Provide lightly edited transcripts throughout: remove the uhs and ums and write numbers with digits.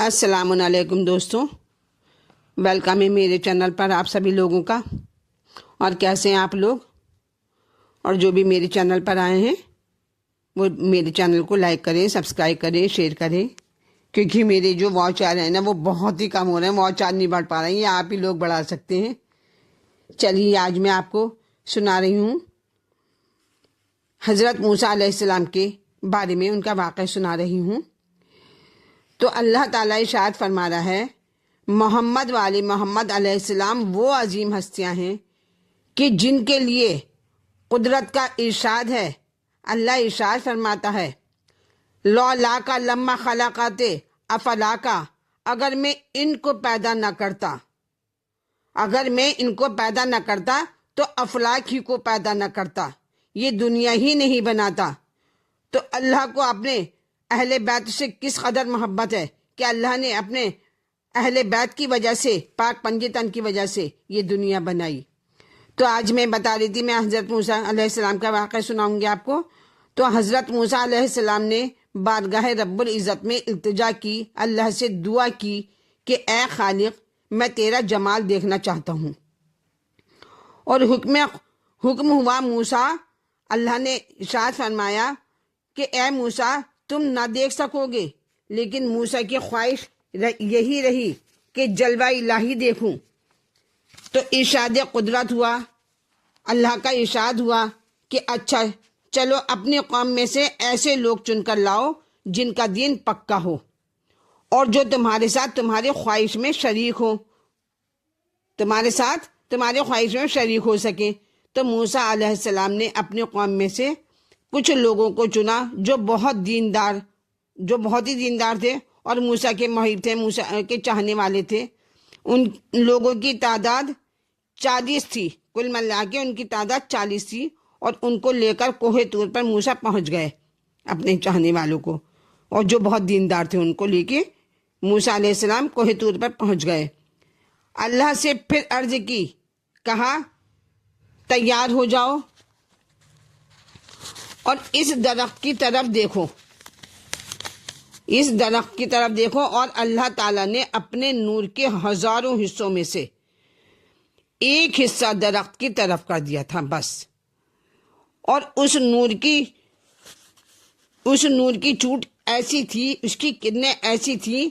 अस्सलाम वालेकुम दोस्तों, वेलकम है मेरे चैनल पर आप सभी लोगों का। और कैसे हैं आप लोग? और जो भी मेरे चैनल पर आए हैं वो मेरे चैनल को लाइक करें, सब्सक्राइब करें, शेयर करें, क्योंकि मेरे जो वॉच आ रहे हैं ना वो बहुत ही कम हो रहे हैं। वॉच आज नहीं बढ़ पा रहे हैं, ये आप ही लोग बढ़ा सकते हैं। चलिए आज मैं आपको सुना रही हूँ हज़रत मूसा अलैहिस्सलाम के बारे में, उनका वाक़या सुना रही हूँ। तो अल्लाह ताला इरशाद फरमा रहा है, मोहम्मद वाले मोहम्मद अलैहिस्सलाम वो अजीम हस्तियाँ हैं कि जिनके लिए कुदरत का इरशाद है। अल्लाह इरशाद फरमाता है, लौला का लम्मा खलाकाते अफला का, अगर मैं इनको पैदा न करता, अगर मैं इनको पैदा न करता तो अफलाक ही को पैदा न करता, ये दुनिया ही नहीं बनाता। तो अल्लाह को अपने अहले बैत से किस कदर मोहब्बत है कि अल्लाह ने अपने अहले बैत की वजह से, पाक पंजतन की वजह से ये दुनिया बनाई। तो आज मैं बता रही थी, मैं हज़रत मूसा अलैहिस्सलाम का वाक़या सुनाऊंगी आपको। तो हज़रत मूसा अलैहिस्सलाम ने बारगाह रब्बुल इज़्ज़त में इल्तिजा की, अल्लाह से दुआ की कि ए खालिक, मैं तेरा जमाल देखना चाहता हूँ। और हुक्म हुआ मूसा, अल्लाह ने इरशाद फरमाया कि ए मूसा तुम ना देख सकोगे, लेकिन मूसा की ख्वाहिश यही रही कि जलवा इलाही देखूं। तो इरशाद कुदरत हुआ, अल्लाह का इरशाद हुआ कि अच्छा चलो अपने कौम में से ऐसे लोग चुनकर लाओ जिनका दीन पक्का हो और जो तुम्हारे साथ तुम्हारी ख्वाहिश में शरीक हो, तुम्हारे साथ तुम्हारी ख्वाहिश में शरीक हो सके। तो मूसा अलैहिस्सलाम ने अपने कौम में से कुछ लोगों को चुना जो बहुत ही दीनदार थे और मूसा के मुहिब थे, मूसा के चाहने वाले थे। उन लोगों की तादाद 40 थी, कुल मिला के उनकी तादाद 40 थी। और उनको लेकर कोहे तूर पर मूसा पहुंच गए, अपने चाहने वालों को, और जो बहुत दीनदार थे उनको लेके मूसा अलैहिस्सलाम कोहे तूर पर पहुंच गए। अल्लाह से फिर अर्ज की, कहा तैयार हो जाओ और इस दरख्त की तरफ देखो, इस दरख्त की तरफ देखो। और अल्लाह ताला ने अपने नूर के हजारों हिस्सों में से एक हिस्सा दरख्त की तरफ कर दिया था बस। और उस नूर की चूट ऐसी थी, उसकी किरणें ऐसी थी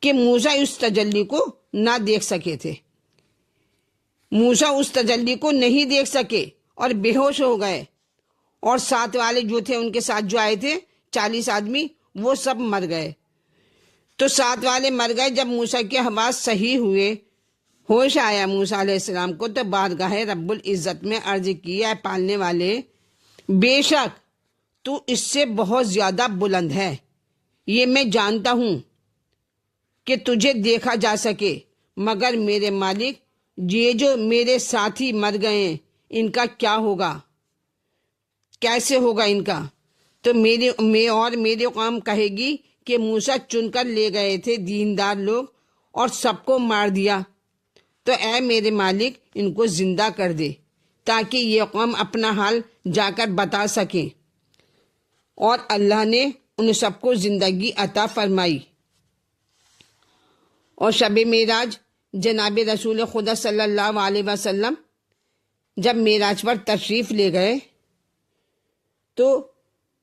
कि मूसा उस तजल्ली को ना देख सके थे। मूसा उस तजल्ली को नहीं देख सके और बेहोश हो गए। और साथ वाले जो थे, उनके साथ जो आए थे 40 आदमी, वो सब मर गए। तो साथ वाले मर गए। जब मूसा के हवास सही हुए, होश आया मूसा अलैहिस्सलाम को, तो बारगाह रब्बुल इज़्ज़त में अर्ज किया, पालने वाले बेशक तू इससे बहुत ज्यादा बुलंद है, ये मैं जानता हूं कि तुझे देखा जा सके, मगर मेरे मालिक ये जो मेरे साथी मर गए इनका क्या होगा, कैसे होगा इनका? तो मेरे कौम कहेगी कि मूसा चुनकर ले गए थे दीनदार लोग और सबको मार दिया। तो ऐ मेरे मालिक इनको जिंदा कर दे ताकि ये कौम अपना हाल जाकर बता सके। और अल्लाह ने उन सबको जिंदगी अता फरमाई। और शब मेराज जनाब रसूल खुदा सल्लल्लाहु अलैहि वसल्लम जब मेराज पर तशरीफ ले गए तो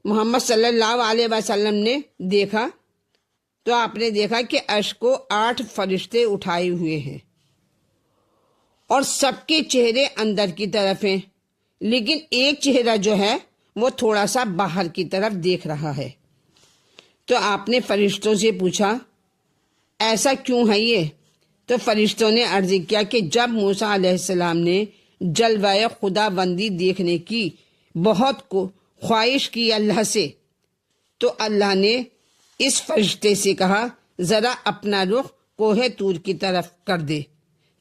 मोहम्मद सल्लल्लाहु अलैहि वसल्लम ने देखा, तो आपने देखा कि अर्श को 8 फरिश्ते उठाए हुए हैं और सबके चेहरे अंदर की तरफ हैं, लेकिन एक चेहरा जो है वो थोड़ा सा बाहर की तरफ देख रहा है। तो आपने फरिश्तों से पूछा ऐसा क्यों है ये? तो फरिश्तों ने अर्ज किया कि जब मूसा अलैहिस्सलाम ने जलवाए खुदाबंदी देखने की बहुत ख्वाहिश की अल्लाह से, तो अल्लाह ने इस फरिश्ते से कहा जरा अपना रुख कोहे तूर की तरफ कर दे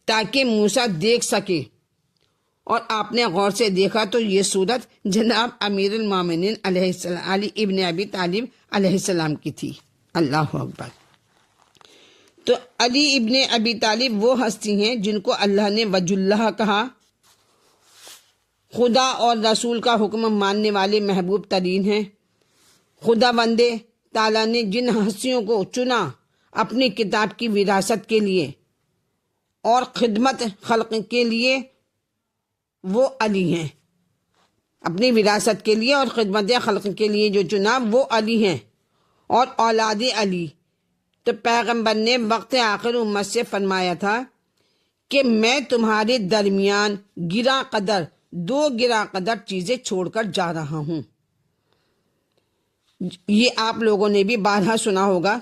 ताकि मूसा देख सके। और आपने गौर से देखा तो ये सूरत जनाब अमीरुल मोमिनीन अलैहिस्सलाम अली इब्न अबी तालिब अलैहिस्सलाम की थी। अल्लाह अकबर। तो अली इब्न अबी तालिब वो हस्ती हैं जिनको अल्लाह ने वजुल्लाह कहा, खुदा और रसूल का हुक्म मानने वाले महबूब तरीन हैं। खुदा बंदे ताला ने जिन हस्तियों को चुना اپنی کتاب کی وراثت کے لیے اور خدمت خلق کے لیے وہ علی ہیں، اپنی وراثت کے لیے اور خدمت خلق کے لیے جو چنا وہ علی ہیں اور اولاد علی۔ تو پیغمبر نے وقت آخر امت سے فرمایا تھا کہ میں تمہارے درمیان دو گراں قدر چیزیں چھوڑ کر جا رہا ہوں۔ یہ آپ لوگوں نے بھی بارہا سنا ہوگا۔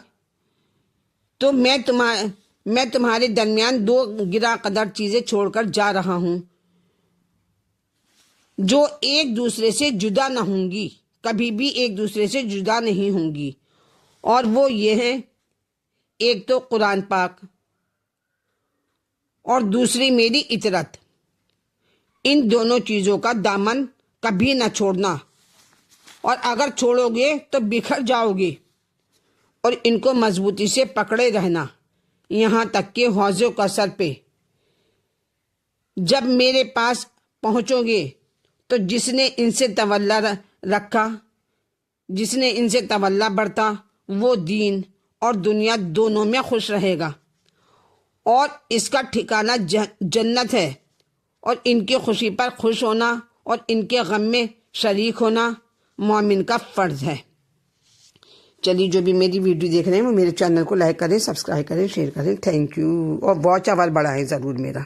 تو میں تمہارے درمیان دو گراں قدر چیزیں چھوڑ کر جا رہا ہوں جو ایک دوسرے سے جدا نہ ہوں گی، کبھی بھی ایک دوسرے سے جدا نہیں ہوں گی، اور وہ یہ ہیں، ایک تو قرآن پاک اور دوسری میری اطاعت۔ ان دونوں چیزوں کا دامن کبھی نہ چھوڑنا، اور اگر چھوڑو گے تو بکھر جاؤ گے، اور ان کو مضبوطی سے پکڑے رہنا یہاں تک کہ حوض کوثر پہ جب میرے پاس پہنچو گے تو جس نے ان سے تولا رکھا، جس نے ان سے تولا برتا، وہ دین اور دنیا دونوں میں خوش رہے گا، اور اس کا ٹھکانہ جنت ہے، اور ان کی خوشی پر خوش ہونا اور ان کے غم میں شریک ہونا مومن کا فرض ہے۔ چلیے، جو بھی میری ویڈیو دیکھ رہے ہیں وہ میرے چینل کو لائک کریں، سبسکرائب کریں، شیئر کریں۔ تھینک یو، اور واچ آور بڑھائیں ضرور میرا۔